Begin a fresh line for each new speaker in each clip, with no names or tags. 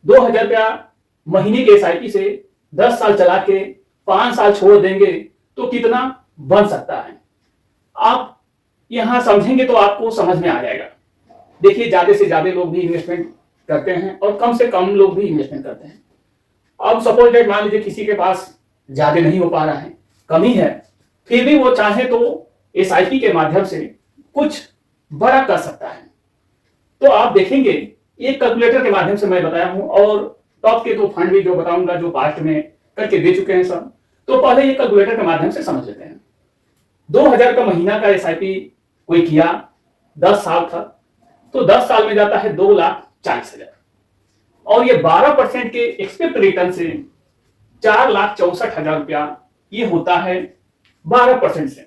2,000 रुपया महीने के एसआईपी से 10 साल चला के 5 साल छोड़ देंगे तो कितना बन सकता है। आप यहां समझेंगे तो आपको समझ में आ जाएगा। देखिए, ज्यादा से ज्यादा लोग भी इन्वेस्टमेंट करते हैं और कम से कम लोग भी इन्वेस्टमेंट करते हैं। अब सपोज दैट मान लीजिए किसी के पास ज्यादा नहीं हो पा रहा है, कमी है, फिर भी वो चाहे तो एसआईपी के माध्यम से कुछ बड़ा कर सकता है। तो आप देखेंगे, एक कैलकुलेटर के माध्यम से मैं बताया हूं और टॉप के तो फंड भी जो बताऊंगा जो पास्ट में करके दे चुके हैं सब। तो पहले ये कैलकुलेटर के माध्यम से समझ लेते हैं। 2,000 का महीना का एसआईपी कोई किया 10 साल तक, तो 10 साल में जाता है 2,40,000 और ये 12% के एक्सपेक्ट रिटर्न से 4,64,000 रुपया ये होता है 12% से।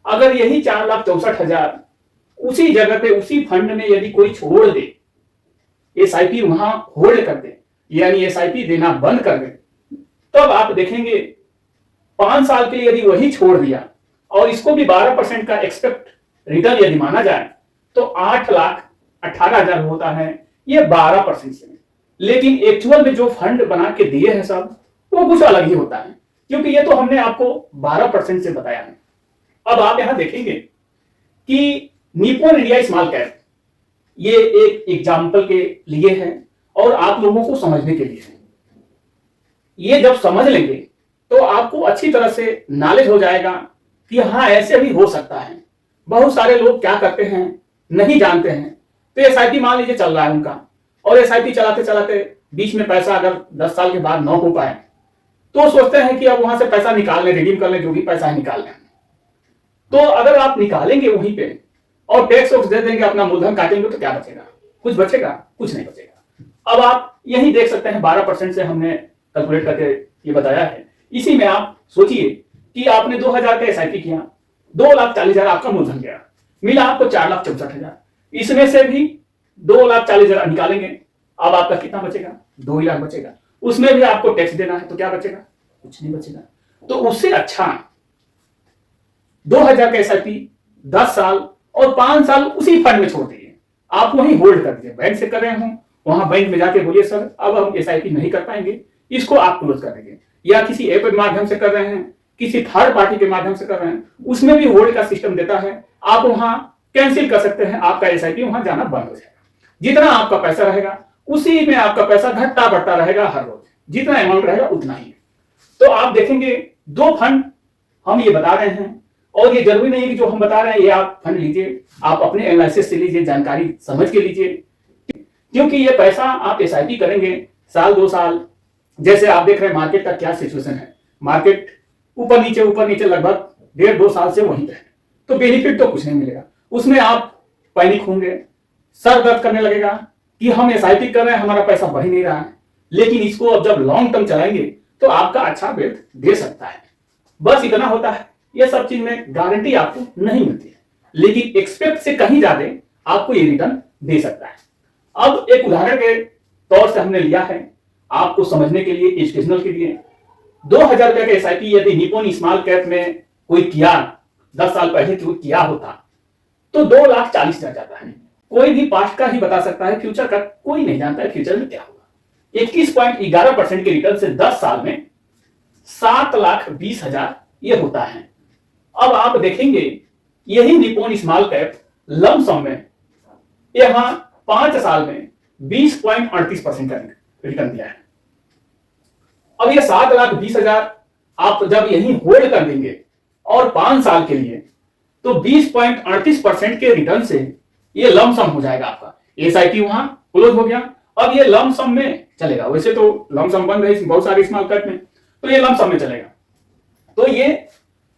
अगर यही 4,64,000 उसी जगह पे उसी फंड में यदि कोई छोड़ दे, एसआईपी वहां होल्ड कर दे, यानी एसआईपी देना बंद कर दे, तब आप देखेंगे 5 साल के लिए यदि वही छोड़ दिया और इसको भी 12% का एक्सपेक्ट रिटर्न यदि माना जाए तो 8,18,000 होता है ये 12% से। लेकिन एक्चुअल में जो फंड बना के दिए हैं सब, वो कुछ अलग ही होता है, क्योंकि ये तो हमने आपको 12% से बताया है। अब आप यहां देखेंगे कि निप्पॉन इंडिया स्मॉल कैप ये एक एग्जाम्पल के लिए है और आप लोगों को समझने के लिए है। ये जब समझ लेंगे तो आपको अच्छी तरह से नॉलेज हो जाएगा कि हाँ, ऐसे भी हो सकता है। बहुत सारे लोग क्या करते हैं, नहीं जानते हैं। तो एसआईपी मान लीजिए चल रहा है उनका, और एसआईपी चलाते चलाते बीच में पैसा अगर 10 साल के बाद न हो पाए तो सोचते हैं कि अब वहां से पैसा निकाल लें, रिडीम कर लें, जो भी पैसा है निकाल लें। तो अगर आप निकालेंगे वहीं पे और टैक्स वैक्स दे देंगे, अपना मूलधन काटेंगे, तो क्या बचेगा? कुछ बचेगा? कुछ नहीं बचेगा। अब आप यही देख सकते हैं, 12% से हमने कैलकुलेट करके ये बताया है। इसी में आप सोचिए कि आपने 2,000 का एसआईपी किया, 2,40,000 आपका मूलधन गया, मिला आपको 4,64,000। इसमें से भी 2,40,000 निकालेंगे, अब आपका कितना बचेगा? 2 लाख बचेगा। उसमें भी आपको टैक्स देना है, तो क्या बचेगा? कुछ नहीं बचेगा। तो उससे अच्छा 2,000 का एसआईपी 10 साल और 5 साल उसी फंड में छोड़ दीजिए। आप वहीं होल्ड कर दीजिए। बैंक से कर रहे हो, वहां बैंक में जाके बोलिए सर अब हम एसआईपी नहीं कर पाएंगे, इसको आप क्लोज कर देंगे। या किसी ऐप के माध्यम से कर रहे हैं, किसी थर्ड पार्टी के माध्यम से कर रहे हैं, उसमें भी होल्ड का सिस्टम देता है। आप वहां कैंसिल कर सकते हैं, आपका एसआईपी वहां जाना बंद हो जाएगा। जितना आपका पैसा रहेगा उसी में आपका पैसा घटता बढ़ता रहेगा हर रोज, जितना अमाउंट रहेगा उतना ही। तो आप देखेंगे 2 फंड हम ये बता रहे हैं, और ये जरूरी नहीं है कि जो हम बता रहे हैं ये आप फंड लीजिए, आप अपने एनालिसिस से लीजिए, जानकारी समझ के लीजिए, क्योंकि ये पैसा आप एसआईपी करेंगे साल 2 साल। जैसे आप देख रहे हैं मार्केट का क्या सिचुएशन है, मार्केट ऊपर नीचे लगभग 1.5-2 साल से वहीं पे है, तो बेनिफिट तो कुछ नहीं मिलेगा। उसमें आप पैनिक होंगे, सर दर्द करने लगेगा कि हम एसआईपी कर रहे हैं, हमारा पैसा बढ़ ही नहीं रहा है। लेकिन इसको अब जब लॉन्ग टर्म चलाएंगे तो आपका अच्छा वेल्थ दे सकता है। बस इतना होता है, ये सब चीज में गारंटी आपको नहीं मिलती है, लेकिन एक्सपेक्ट से कहीं ज्यादा आपको ये रिटर्न दे सकता है। अब एक उदाहरण के तौर से हमने लिया है आपको समझने के लिए, एजुकेशनल के लिए। 2,000 रुपए का एसआईपी यदि निप्पॉन स्मॉल कैप में कोई किया, 10 साल पहले कोई किया होता तो 2,40,000 जाता है। कोई भी पास्ट का ही बता सकता है, फ्यूचर का कोई नहीं जानता है फ्यूचर में क्या होगा। 21.11% के रिटर्न से 10 साल में 7,20,000 ये होता है। अब आप देखेंगे यही निप्पॉन स्मॉल कैप लमसम में यहां 5 साल में 20.38% का रिटर्न दिया है। अब ये 7,20,000 आप जब यही होल्ड कर देंगे और 5 साल के लिए, तो 20.38% के रिटर्न से ये लमसम हो जाएगा आपका। एसआईपी वहां क्लोज हो गया, अब ये लमसम में चलेगा। वैसे तो लमसम बंद है बहुत सारे स्मॉल कैप में, तो ये लमसम में चलेगा। तो ये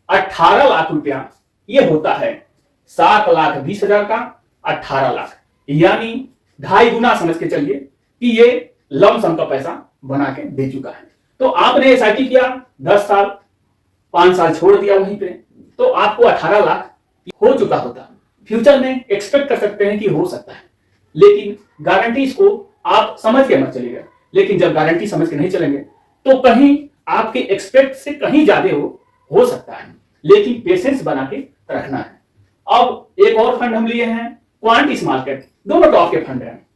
18 लाख रुपया ये होता है। 7,20,000 का 18 लाख, यानी 2.5 गुना समझ के चलिए कि ये लमसम का पैसा बना के दे चुका है। तो आपने एसआईपी किया 10 साल, 5 साल छोड़ दिया वहीं पे, तो आपको 18 लाख हो चुका होता। फ्यूचर में एक्सपेक्ट कर सकते हैं कि हो सकता है, लेकिन गारंटी इसको आप समझ के मत चलिएगा। लेकिन जब गारंटी समझ के नहीं चलेंगे तो कहीं आपके एक्सपेक्ट से कहीं ज्यादा हो सकता है, लेकिन पेशेंस बना के रखना है। अब एक और फंड हम लिए हैं क्वांट स्मॉल कैप, दोनों टॉप के फंड हैं।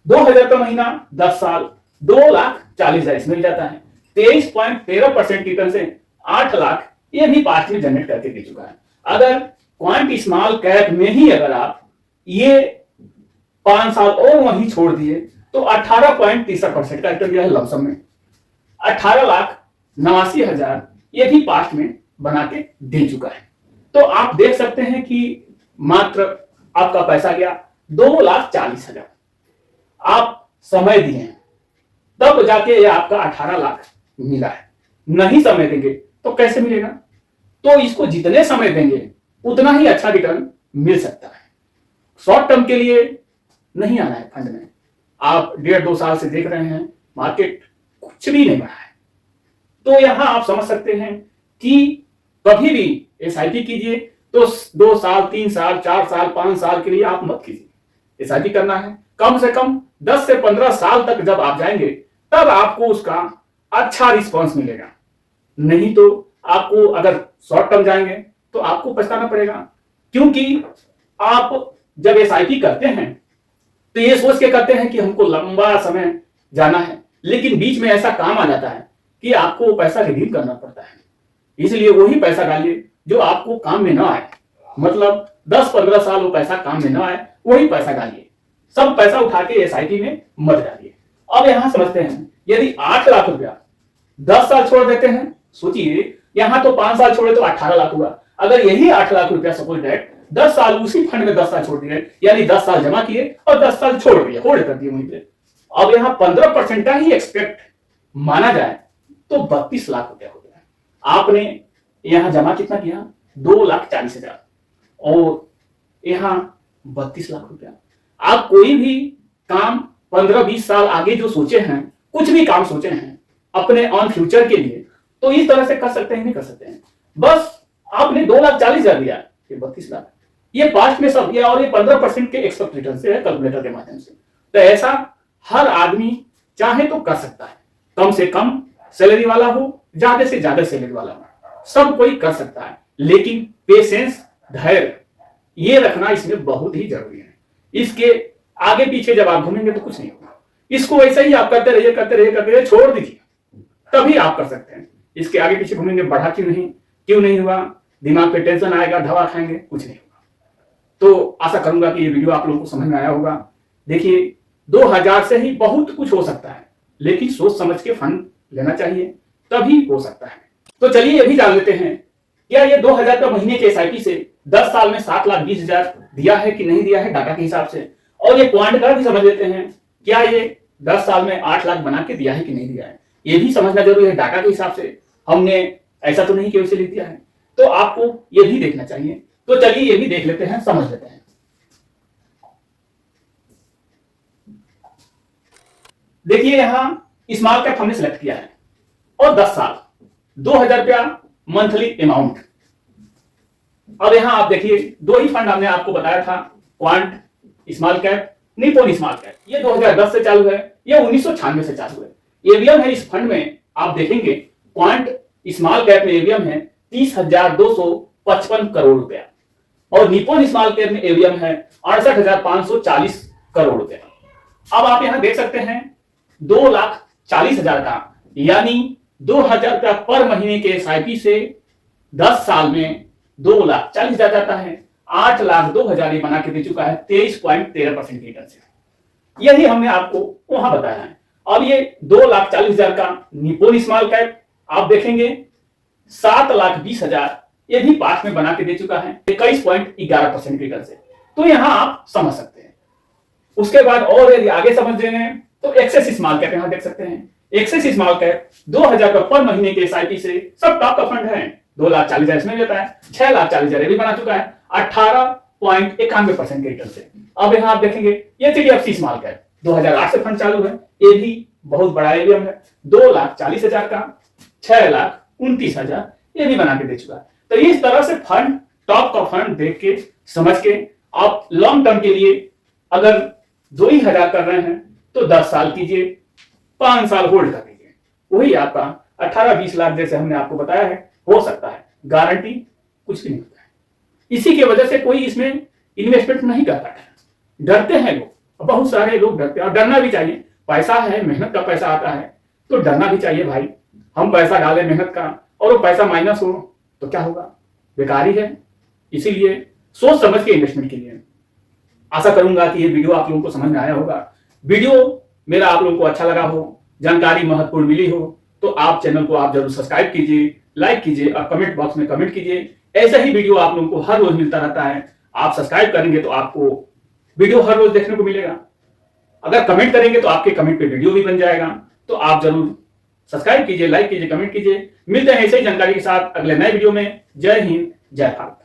2,000 का महीना 10 साल 2,40,000 इसमें भी जाता है। 23.13% रिटर्न से 8 लाख ये भी पास्ट में जनरेट करके दे चुका है। अगर क्वांट स्मॉल कैप में ही अगर आप ये 5 साल और वहीं छोड़ दिए तो 18.63% का रिटर्न दिया है लमसम में। 18,89,000 ये भी पास्ट में बना के दे चुका है। तो आप देख सकते हैं कि मात्र आपका पैसा गया 2,40,000। आप समय दिए हैं तब जाके ये आपका 18 लाख मिला है। नहीं समय देंगे तो कैसे मिलेगा? तो इसको जितने समय देंगे उतना ही अच्छा रिटर्न मिल सकता है। शॉर्ट टर्म के लिए नहीं आना है फंड में। आप 1.5-2 साल से देख रहे हैं मार्केट कुछ भी नहीं बढ़ा है, तो यहां आप समझ सकते हैं कि कभी भी एसआईपी कीजिए तो 2 साल 3 साल 4 साल 5 साल के लिए आप मत कीजिए। एसआईपी करना है कम से कम 10 से 15 साल तक जब आप जाएंगे तब आपको उसका अच्छा रिस्पॉन्स मिलेगा। नहीं तो आपको अगर शॉर्ट टर्म जाएंगे तो आपको पछताना पड़ेगा, क्योंकि आप जब एसआईपी करते हैं तो ये सोच के करते हैं कि हमको लंबा समय जाना है, लेकिन बीच में ऐसा काम आ जाता है कि आपको पैसा रिडीम करना पड़ता है। इसलिए वही पैसा डालिए जो आपको काम में ना आए, मतलब 10-15 साल वो पैसा काम में ना आए वही पैसा डालिए। सब पैसा उठा के एसआईपी में मत डालिए। अब यहां समझते हैं, यदि 8 लाख रुपया 10 साल छोड़ देते हैं, सोचिए यहां तो 5 साल छोड़े तो 18 लाख हुआ। अगर यही 8 लाख रुपया सपोज दैट 10 साल उसी फंड में 10 साल छोड़ दिए, यानी 10 साल जमा किए और 10 साल छोड़ दिए, होल्ड कर दिए वहीं पे। अब यहां 15% का ही एक्सपेक्ट माना जाए तो 32 लाख रुपया हो गया। आपने यहां जमा कितना किया? 2,40,000 और यहां 32 लाख रुपया। आप कोई भी काम 15-20 साल आगे जो सोचे हैं, कुछ भी काम सोचे हैं अपने ऑन फ्यूचर के लिए, तो इस तरह से कर सकते हैं नहीं कर सकते हैं। बस आपने 2,40,000 दिया, ये 32 लाख, ये पास्ट में सब ये, और ये 15% के एक्सपेक्ट रिटर्न से है कैलकुलेटर के माध्यम से। तो ऐसा हर आदमी चाहे तो कर सकता है। कम से कम सैलरी वाला हो, ज्यादा से ज्यादा सैलरी वाला हो, सब कोई कर सकता है। लेकिन पेशेंस, धैर्य ये रखना इसमें बहुत ही जरूरी है। इसके आगे पीछे जब आप घूमेंगे तो कुछ नहीं होगा। इसको वैसे ही आप करते रहिए करते रहिए करते रहिए, छोड़ दीजिए, तभी आप कर सकते हैं। इसके आगे पीछे घूमेंगे, बढ़ा क्यों नहीं हुआ, दिमाग पे टेंशन आएगा, दवा खाएंगे, कुछ नहीं होगा। तो आशा करूंगा कि ये वीडियो आप लोगों को समझ में आया होगा। देखिए 2,000 से ही बहुत कुछ हो सकता है, लेकिन सोच समझ के फंड लेना चाहिए, तभी हो सकता है। तो चलिए ये भी जान लेते हैं, क्या ये 2,000 का महीने के एसआईपी से 10 साल में 7,20,000 दिया है कि नहीं दिया है डाटा के हिसाब से। और ये क्वांट का भी समझ लेते हैं, क्या ये 10 साल में 8 लाख बना के दिया है कि नहीं दिया है, ये भी समझना जरूरी है। डाटा के हिसाब से हमने ऐसा तो नहीं कि वैसे लिख दिया है, तो आपको ये भी देखना चाहिए। तो चलिए ये भी देख लेते हैं, समझ लेते हैं। देखिए यहां स्मॉल कैप हमने सिलेक्ट किया है और 10 साल 2,000 रुपया मंथली अमाउंट। अब यहां आप देखिए दो ही फंड हमने आपको बताया था, quant small cap, Nippon small cap. ये 2010 से चालू है, ये 1996 से चालू है। एवीएम है इस फंड में, आप देखेंगे क्वांट स्मॉल कैप में एवीएम है 30,255 करोड़ रुपया और निप्पॉन स्मॉल कैप में एवीएम है 68,540 करोड़ रुपया। अब आप यहां देख सकते हैं 2,40,000 का, यानी 2,000 रुपया पर महीने के एसआईपी से 10 साल में 2,40,000 जाता है। 8,02,000 बना के दे चुका है 23.13% रिटर्न से। यही हमने आपको वहां बताया है। अब ये 2,40,000 का निप्पॉन स्मॉल कैप आप देखेंगे 7,20,000 ये भी पास में बना के दे चुका है 21.11% रिटर्न से। तो यहां आप समझ सकते हैं। उसके बाद और यदि आगे समझ रहे हैं तो एक्सेस स्मॉल कैप यहां देख सकते हैं। एक्सेस स्मॉल कैप 2,000 का पर महीने के एसआईपी से सब टॉप का फंड है, 2,40,000 इसमें देता है, 6,40,000 भी बना चुका है 18.91% के रिटर्न से। अब यहां आप देखेंगे ये एचडीएफसी स्मॉल कैप 2008 से फंड चालू है, ये भी बहुत बड़ा एवीएम है, 2,40,000 का 6,29,000 ये भी बना के दे चुका है। तो इस तरह से फंड, टॉप का फंड देख के समझ के आप लॉन्ग टर्म के लिए अगर 2,000 कर रहे हैं तो 10 साल कीजिए, 5 साल होल्ड कर दीजिए, वही आपका 18-20 लाख जैसे हमने आपको बताया है हो सकता है। गारंटी कुछ भी नहीं होता है। इसी की वजह से कोई इसमें इन्वेस्टमेंट नहीं कर पाता है, डरते हैं लोग, बहुत सारे लोग डरते हैं और डरना भी चाहिए। पैसा है, मेहनत का पैसा आता है तो डरना भी चाहिए भाई। हम पैसा डालें मेहनत का और वो पैसा माइनस हो तो क्या होगा, बेकार ही है। इसीलिए सोच समझ के इन्वेस्टमेंट कीजिए। आशा करूंगा कि ये वीडियो आप लोगों को समझ में आया होगा। वीडियो मेरा आप लोगों को अच्छा लगा हो, जानकारी महत्वपूर्ण मिली हो तो आप चैनल को आप जरूर सब्सक्राइब कीजिए, लाइक कीजिए और कमेंट बॉक्स में कमेंट कीजिए। ऐसा ही वीडियो आप लोगों को हर रोज मिलता रहता है। आप सब्सक्राइब करेंगे तो आपको वीडियो हर रोज देखने को मिलेगा। अगर कमेंट करेंगे तो आपके कमेंट पे वीडियो भी बन जाएगा। तो आप जरूर सब्सक्राइब कीजिए, लाइक कीजिए, कमेंट कीजिए। मिलते हैं ऐसे ही जानकारी के साथ अगले नए वीडियो में। जय हिंद, जय भारत।